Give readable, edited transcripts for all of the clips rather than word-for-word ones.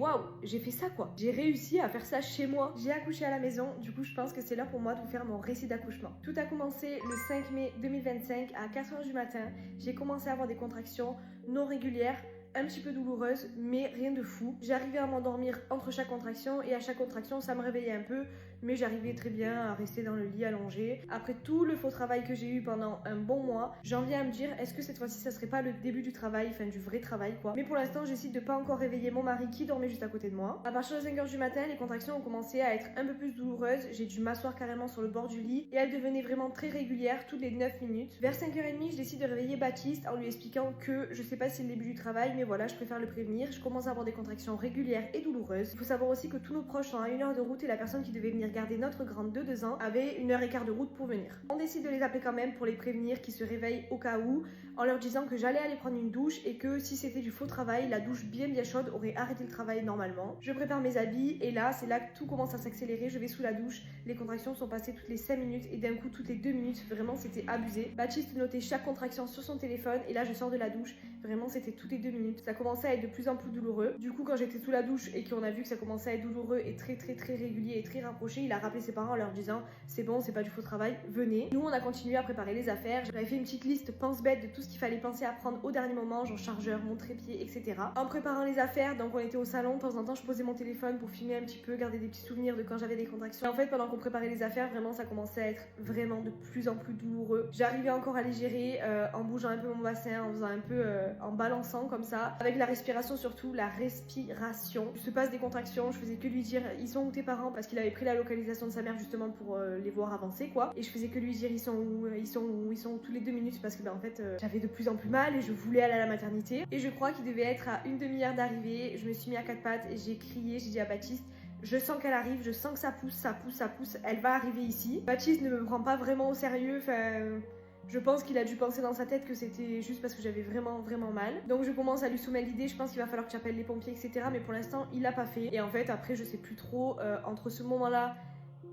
Waouh, j'ai fait ça quoi. J'ai réussi à faire ça chez moi. J'ai accouché à la maison, du coup je pense que c'est l'heure pour moi de vous faire mon récit d'accouchement. Tout a commencé le 5 mai 2025 à 4h du matin. J'ai commencé à avoir des contractions non régulières, un petit peu douloureuses, mais rien de fou. J'arrivais à m'endormir entre chaque contraction et à chaque contraction ça me réveillait un peu, mais j'arrivais très bien à rester dans le lit allongé. Après tout le faux travail que j'ai eu pendant un bon mois, j'en viens à me dire est-ce que cette fois-ci ça serait pas le début du travail, enfin du vrai travail quoi. Mais pour l'instant j'essaie de pas encore réveiller mon mari qui dormait juste à côté de moi. À partir de 5h du matin, les contractions ont commencé à être un peu plus douloureuses. J'ai dû m'asseoir carrément sur le bord du lit et elles devenaient vraiment très régulières toutes les 9 minutes. Vers 5h30, je décide de réveiller Baptiste en lui expliquant que je sais pas si c'est le début du travail, mais voilà, je préfère le prévenir. Je commence à avoir des contractions régulières et douloureuses. Il faut savoir aussi que tous nos proches sont à 1 heure de route et la personne qui devait venir garder notre grande de 2 ans avait 1h15 de route pour venir. On décide de les appeler quand même pour les prévenir qu'ils se réveillent au cas où, en leur disant que j'allais aller prendre une douche et que si c'était du faux travail, la douche bien chaude aurait arrêté le travail normalement. Je prépare mes habits et là c'est là que tout commence à s'accélérer. Je vais sous la douche, les contractions sont passées toutes les 5 minutes et d'un coup toutes les 2 minutes, vraiment c'était abusé. Baptiste notait chaque contraction sur son téléphone et là je sors de la douche, vraiment c'était toutes les 2 minutes. Ça commençait à être de plus en plus douloureux. Du coup quand j'étais sous la douche et qu'on a vu que ça commençait à être douloureux et très régulier et très rapproché, il a rappelé ses parents en leur disant c'est bon, c'est pas du faux travail, venez. Nous on a continué à préparer les affaires. J'avais fait une petite liste pense-bête de tout ce qu'il fallait penser à prendre au dernier moment, genre chargeur, mon trépied, etc. En préparant les affaires, donc on était au salon, de temps en temps je posais mon téléphone pour filmer un petit peu, garder des petits souvenirs de quand j'avais des contractions. Et en fait pendant qu'on préparait les affaires, vraiment ça commençait à être vraiment de plus en plus douloureux. J'arrivais encore à les gérer en bougeant un peu mon bassin, en faisant un peu en balançant comme ça, avec la respiration surtout, la respiration. Il se passe des contractions, je faisais que lui dire ils sont où tes parents, parce qu'il avait pris la localisation de sa mère justement pour les voir avancer quoi, et je faisais que lui dire ils sont où, ils sont où, ils sont où, tous les 2 minutes parce que en fait j'avais de plus en plus mal et je voulais aller à la maternité. Et je crois qu'il devait être à une demi-heure d'arrivée, je me suis mis à 4 pattes et j'ai crié, j'ai dit à Baptiste je sens qu'elle arrive, je sens que ça pousse, elle va arriver ici. Baptiste ne me prend pas vraiment au sérieux, enfin je pense qu'il a dû penser dans sa tête que c'était juste parce que j'avais vraiment mal. Donc je commence à lui soumettre l'idée, je pense qu'il va falloir que tu appelles les pompiers, etc. Mais pour l'instant, il l'a pas fait. Et en fait, après, je sais plus trop, entre ce moment-là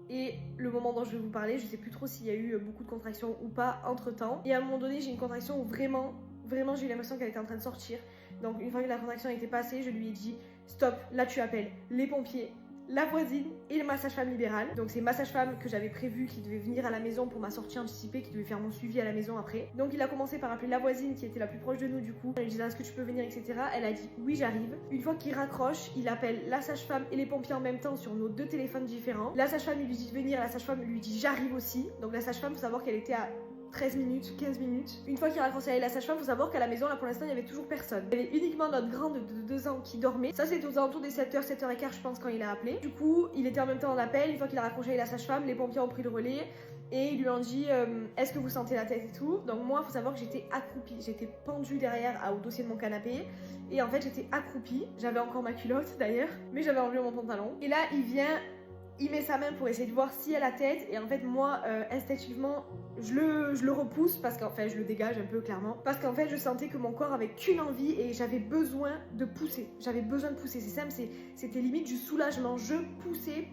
et le moment dont je vais vous parler, je sais plus trop s'il y a eu beaucoup de contractions ou pas entre temps. Et à un moment donné, j'ai une contraction où vraiment j'ai eu l'impression qu'elle était en train de sortir. Donc une fois que la contraction était passée, je lui ai dit stop, là tu appelles les pompiers, la voisine et ma sage-femme libérale. Donc c'est ma sage-femme que j'avais prévu qui devait venir à la maison pour ma sortie anticipée, qui devait faire mon suivi à la maison après. Donc il a commencé par appeler la voisine qui était la plus proche de nous du coup. Elle lui disait est-ce que tu peux venir, etc. Elle a dit oui j'arrive. Une fois qu'il raccroche, il appelle la sage-femme et les pompiers en même temps sur nos 2 téléphones différents. La sage-femme lui dit de venir, la sage-femme lui dit j'arrive aussi. Donc la sage-femme, faut savoir qu'elle était à 13 minutes, 15 minutes. Une fois qu'il a raccroché avec la sage-femme, faut savoir qu'à la maison, là pour l'instant, il y avait toujours personne. Il y avait uniquement notre grande de 2 ans qui dormait. Ça, c'était aux alentours des 7h, 7h15, je pense, quand il a appelé. Du coup, il était en même temps en appel. Une fois qu'il a raccroché avec la sage-femme, les pompiers ont pris le relais et ils lui ont dit est-ce que vous sentez la tête et tout. Donc, moi, faut savoir que j'étais accroupie. J'étais pendue derrière au dossier de mon canapé. Et en fait, j'étais accroupie. J'avais encore ma culotte d'ailleurs, mais j'avais enlevé mon pantalon. Et là, il met sa main pour essayer de voir si elle a la tête et en fait moi instinctivement je le repousse parce qu'en fait je le dégage un peu clairement parce qu'en fait je sentais que mon corps avait qu'une envie et j'avais besoin de pousser. C'est simple, c'était limite du soulagement. Je poussais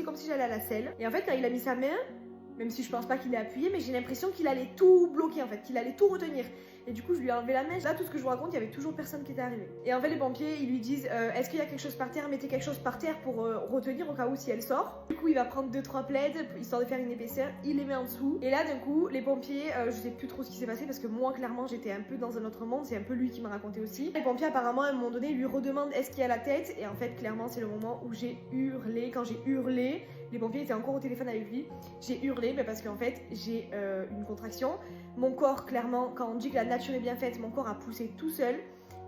comme si j'allais à la selle. Et en fait quand il a mis sa main, même si je pense pas qu'il ait appuyé, mais j'ai l'impression qu'il allait tout bloquer en fait, qu'il allait tout retenir. Et du coup, je lui ai enlevé la main. Là, tout ce que je vous raconte, il y avait toujours personne qui était arrivé. Et en fait, les pompiers, ils lui disent est-ce qu'il y a quelque chose par terre? Mettez quelque chose par terre pour retenir au cas où si elle sort. Du coup, il va prendre 2-3 plaids histoire de faire une épaisseur. Il les met en dessous. Et là, d'un coup, les pompiers, je sais plus trop ce qui s'est passé parce que moi, clairement, j'étais un peu dans un autre monde. C'est un peu lui qui m'a raconté aussi. Les pompiers, apparemment, à un moment donné, lui redemandent est-ce qu'il y a la tête? Et en fait, clairement, c'est le moment où j'ai hurlé. Quand j'ai hurlé, les pompiers étaient encore au téléphone avec lui. J'ai hurlé parce qu'en fait, j'ai une contraction. Mon corps, clairement, quand on dit que la nature est bien faite, mon corps a poussé tout seul.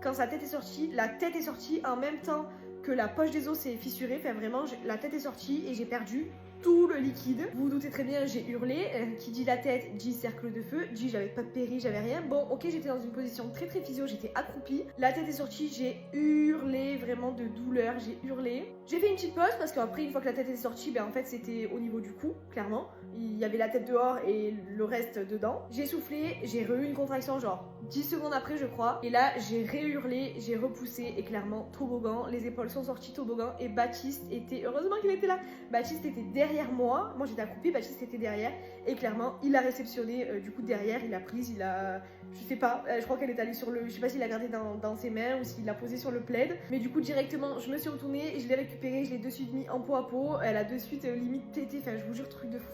Quand sa tête est sortie, la tête est sortie en même temps que la poche des os s'est fissurée. Enfin, vraiment, la tête est sortie et j'ai perdu tout le liquide. Vous vous doutez très bien, j'ai hurlé. Qui dit la tête dit cercle de feu, dit j'avais pas de péri, j'avais rien. Bon, ok, j'étais dans une position très physio, j'étais accroupie. La tête est sortie, j'ai hurlé vraiment de douleur, j'ai hurlé. J'ai fait une petite pause parce qu'après, une fois que la tête est sortie, en fait, c'était au niveau du cou, clairement. Il y avait la tête dehors et le reste dedans. J'ai soufflé, j'ai eu une contraction genre 10 secondes après je crois. Et là j'ai réhurlé, j'ai repoussé et clairement toboggan, les épaules sont sorties toboggan et Baptiste était, heureusement qu'il était là, Baptiste était derrière derrière moi j'étais accroupie, Baptiste était derrière et clairement il a réceptionné du coup derrière, il a prise, il a, je sais pas, je crois qu'elle est allée sur le, je sais pas s'il l'a gardé dans ses mains ou s'il l'a posé sur le plaid, mais du coup directement je me suis retournée, je l'ai récupéré, je l'ai de suite mis en pot à pot, elle a de suite limite tété, enfin je vous jure truc de fou.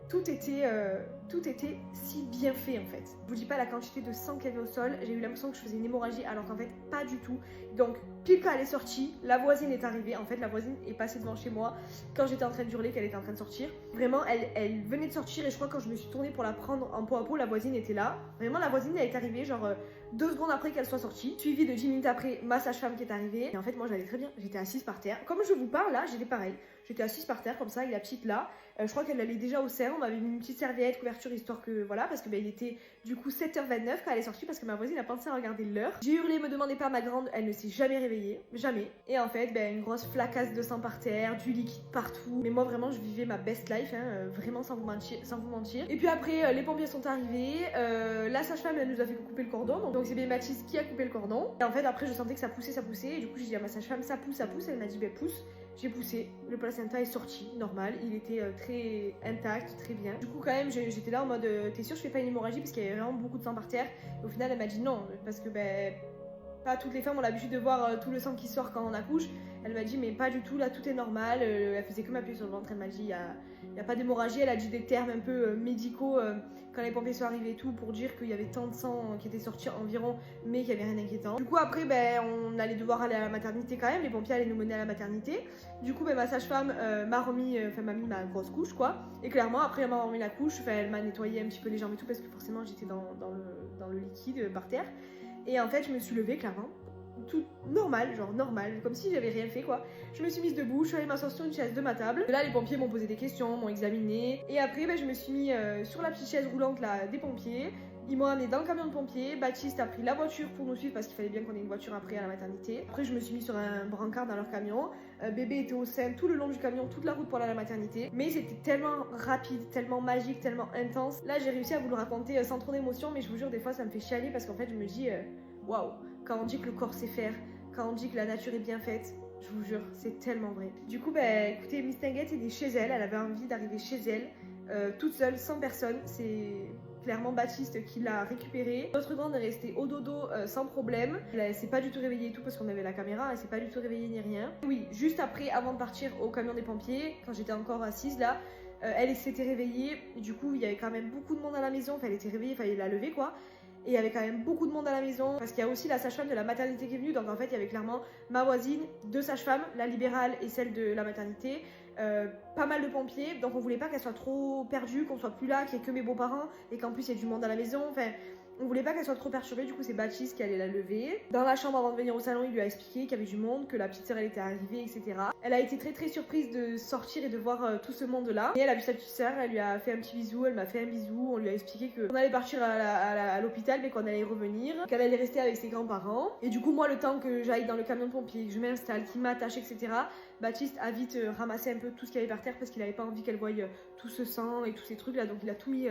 Tout était si bien fait en fait. Je vous dis pas la quantité de sang qu'il y avait au sol, j'ai eu l'impression que je faisais une hémorragie alors qu'en fait pas du tout. Donc pile quand elle est sortie, la voisine est arrivée, en fait la voisine est passée devant chez moi quand j'étais en train de hurler qu'elle était en train de sortir. Vraiment elle venait de sortir et je crois que quand je me suis tournée pour la prendre en pot à pot, la voisine était là. Vraiment la voisine elle est arrivée genre 2 secondes après qu'elle soit sortie, suivi de 10 minutes après ma sage-femme qui est arrivée. Et en fait moi j'allais très bien, j'étais assise par terre. Comme je vous parle là, j'étais pareil. J'étais assise par terre comme ça avec la petite là. Je crois qu'elle allait déjà au sein, on m'avait mis une petite serviette, couverture histoire que voilà, parce que il était du coup 7h29 quand elle est sortie parce que ma voisine a pensé à regarder l'heure. J'ai hurlé, me demandez pas, ma grande, elle ne s'est jamais réveillée, jamais. Et en fait, une grosse flacasse de sang par terre, du liquide partout. Mais moi vraiment, je vivais ma best life, hein, vraiment sans vous mentir. Et puis après, les pompiers sont arrivés, la sage-femme elle nous a fait couper le cordon, donc c'est bien Baptiste qui a coupé le cordon. Et en fait après, je sentais que ça poussait, et du coup j'ai dit à ma sage-femme, ça pousse, elle m'a dit pousse. J'ai poussé, le placenta est sorti, normal, il était très intact, très bien. Du coup quand même j'étais là en mode t'es sûre je fais pas une hémorragie parce qu'il y avait vraiment beaucoup de sang par terre. Et au final elle m'a dit non parce que pas toutes les femmes ont l'habitude de voir tout le sang qui sort quand on accouche. Elle m'a dit mais pas du tout, là tout est normal. Elle faisait que m'appuyer sur le ventre, elle m'a dit il y a pas d'hémorragie. Elle a dit des termes un peu médicaux quand les pompiers sont arrivés et tout pour dire qu'il y avait tant de sang qui était sorti environ mais qu'il y avait rien d'inquiétant. Du coup après on allait devoir aller à la maternité quand même, les pompiers allaient nous mener à la maternité. Du coup ma sage-femme m'a mis ma grosse couche quoi. Et clairement après elle m'a remis la couche, elle m'a nettoyé un petit peu les jambes et tout parce que forcément j'étais dans le liquide par terre. Et en fait je me suis levée clairement, tout normal, genre normal, comme si j'avais rien fait quoi. Je me suis mise debout, je suis allée m'asseoir sur une chaise de ma table. Là les pompiers m'ont posé des questions, m'ont examiné. Et après je me suis mis sur la petite chaise roulante là des pompiers. Ils m'ont amené dans le camion de pompiers. Baptiste a pris la voiture pour nous suivre parce qu'il fallait bien qu'on ait une voiture après à la maternité. Après je me suis mis sur un brancard dans leur camion. Bébé était au sein tout le long du camion, toute la route pour aller à la maternité. Mais c'était tellement rapide, tellement magique, tellement intense. Là j'ai réussi à vous le raconter sans trop d'émotion, mais je vous jure des fois ça me fait chialer parce qu'en fait je me dis waouh, quand on dit que le corps sait faire, quand on dit que la nature est bien faite, je vous jure, c'est tellement vrai. Du coup, écoutez, Miss Tinguette était chez elle, elle avait envie d'arriver chez elle, toute seule, sans personne. C'est clairement Baptiste qui l'a récupérée. Notre grande est restée au dodo sans problème. Elle s'est pas du tout réveillée et tout parce qu'on avait la caméra, elle s'est pas du tout réveillée ni rien. Oui, juste après, avant de partir au camion des pompiers, quand j'étais encore assise là, elle s'était réveillée. Du coup, il y avait quand même beaucoup de monde à la maison, elle était réveillée, il fallait la lever quoi. Et il y avait quand même beaucoup de monde à la maison parce qu'il y a aussi la sage-femme de la maternité qui est venue. Donc en fait, il y avait clairement ma voisine, 2 sages-femmes, la libérale et celle de la maternité. Pas mal de pompiers. Donc on voulait pas qu'elle soit trop perdue, qu'on soit plus là, qu'il y ait que mes beaux-parents et qu'en plus il y ait du monde à la maison. Enfin, on voulait pas qu'elle soit trop perturbée. Du coup, c'est Baptiste qui allait la lever. Dans la chambre avant de venir au salon, il lui a expliqué qu'il y avait du monde, que la petite sœur elle était arrivée, etc. Elle a été très très surprise de sortir et de voir tout ce monde-là. Et elle a vu sa petite sœur, elle lui a fait un petit bisou, elle m'a fait un bisou. On lui a expliqué qu'on allait partir à l'hôpital, mais qu'on allait revenir, qu'elle allait rester avec ses grands-parents. Et du coup, moi, le temps que j'aille dans le camion de pompiers, que je m'installe, qu'il m'attache, etc., Baptiste a vite ramassé un peu tout ce qu'il y avait par terre parce qu'il avait pas envie qu'elle voie tout ce sang et tous ces trucs là. Donc il a tout mis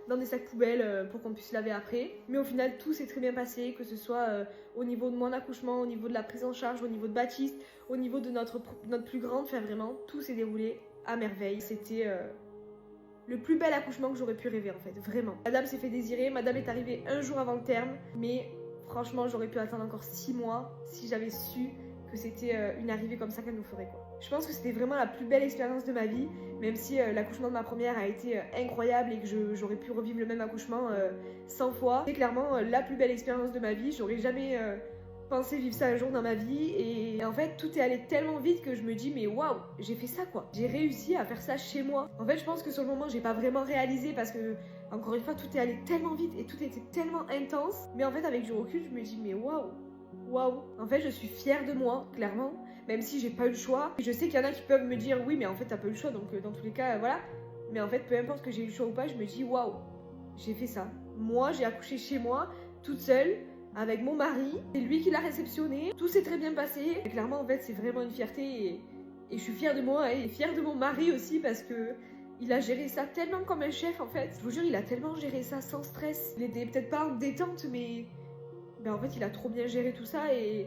dans des sacs poubelles pour qu'on puisse laver après. Mais au final, tout s'est très bien passé, que ce soit au niveau de mon accouchement, au niveau de la prise en charge, au niveau de Baptiste, au niveau de notre plus grande. Enfin vraiment, tout s'est déroulé à merveille. C'était le plus bel accouchement que j'aurais pu rêver en fait, vraiment. Madame s'est fait désirer, madame est arrivée un jour avant le terme, mais franchement j'aurais pu attendre encore 6 mois si j'avais su que c'était une arrivée comme ça qu'elle nous ferait quoi. Je pense que c'était vraiment la plus belle expérience de ma vie, même si l'accouchement de ma première a été incroyable et que j'aurais pu revivre le même accouchement 100 fois. C'est clairement la plus belle expérience de ma vie, j'aurais jamais pensé vivre ça un jour dans ma vie et en fait tout est allé tellement vite que je me dis mais waouh, j'ai fait ça quoi. J'ai réussi à faire ça chez moi. En fait je pense que sur le moment j'ai pas vraiment réalisé parce que encore une fois tout est allé tellement vite et tout était tellement intense, mais en fait avec du recul je me dis mais waouh. Waouh! En fait, je suis fière de moi, clairement, même si j'ai pas eu le choix. Je sais qu'il y en a qui peuvent me dire oui, mais en fait, t'as pas eu le choix, donc dans tous les cas, voilà. Mais en fait, peu importe que j'ai eu le choix ou pas, je me dis waouh, j'ai fait ça. Moi, j'ai accouché chez moi, toute seule, avec mon mari. C'est lui qui l'a réceptionné. Tout s'est très bien passé. Et clairement, en fait, c'est vraiment une fierté et je suis fière de moi et fière de mon mari aussi parce que il a géré ça tellement comme un chef en fait. Je vous jure, il a tellement géré ça sans stress. Il était peut-être pas en détente, mais en fait il a trop bien géré tout ça et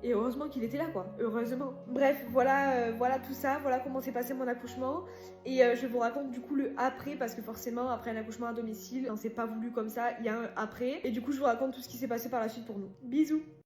Et heureusement qu'il était là quoi, heureusement. Bref, voilà tout ça, voilà comment s'est passé mon accouchement. Et je vous raconte du coup le après, parce que forcément après un accouchement à domicile, on s'est pas voulu comme ça, il y a un après. Et du coup je vous raconte tout ce qui s'est passé par la suite pour nous. Bisous.